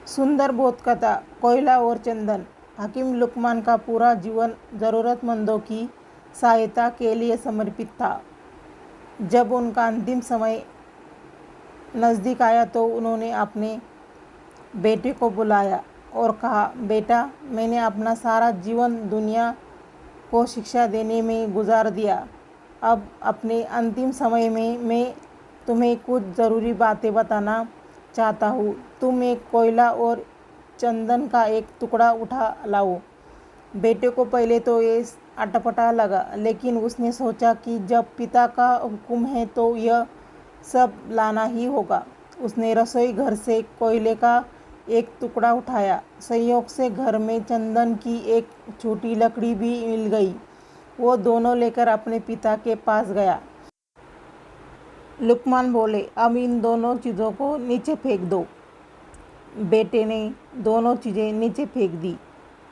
सुंदर बोध कथा। कोयला और चंदन। हकीम लुकमान का पूरा जीवन ज़रूरतमंदों की सहायता के लिए समर्पित था। जब उनका अंतिम समय नज़दीक आया तो उन्होंने अपने बेटे को बुलाया और कहा, बेटा, मैंने अपना सारा जीवन दुनिया को शिक्षा देने में गुजार दिया। अब अपने अंतिम समय में मैं तुम्हें कुछ ज़रूरी बातें बताना चाहता हूँ। तुम एक कोयला और चंदन का एक टुकड़ा उठा लाओ। बेटे को पहले तो ये अटपटा लगा, लेकिन उसने सोचा कि जब पिता का हुक्म है तो यह सब लाना ही होगा। उसने रसोई घर से कोयले का एक टुकड़ा उठाया। संयोग से घर में चंदन की एक छोटी लकड़ी भी मिल गई। वो दोनों लेकर अपने पिता के पास गया। लुकमान बोले, अब इन दोनों चीज़ों को नीचे फेंक दो। बेटे ने दोनों चीज़ें नीचे फेंक दी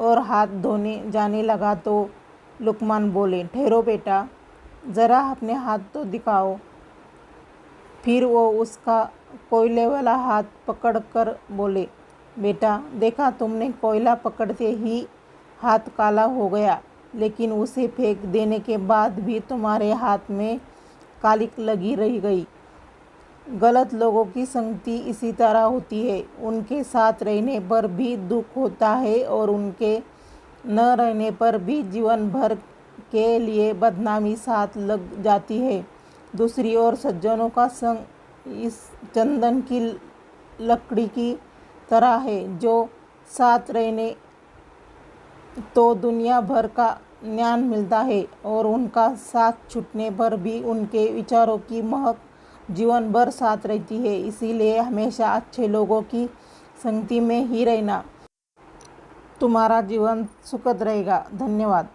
और हाथ धोने जाने लगा तो लुकमान बोले, ठहरो बेटा, ज़रा अपने हाथ तो दिखाओ। फिर वो उसका कोयले वाला हाथ पकड़कर बोले, बेटा, देखा तुमने, कोयला पकड़ते ही हाथ काला हो गया, लेकिन उसे फेंक देने के बाद भी तुम्हारे हाथ में कालिक लगी रह गई। गलत लोगों की संगति इसी तरह होती है। उनके साथ रहने पर भी दुख होता है और उनके न रहने पर भी जीवन भर के लिए बदनामी साथ लग जाती है। दूसरी ओर सज्जनों का संग इस चंदन की लकड़ी की तरह है, जो साथ रहने तो दुनिया भर का ज्ञान मिलता है और उनका साथ छूटने पर भी उनके विचारों की महक जीवन भर साथ रहती है। इसीलिए हमेशा अच्छे लोगों की संगति में ही रहना। तुम्हारा जीवन सुखद रहेगा। धन्यवाद।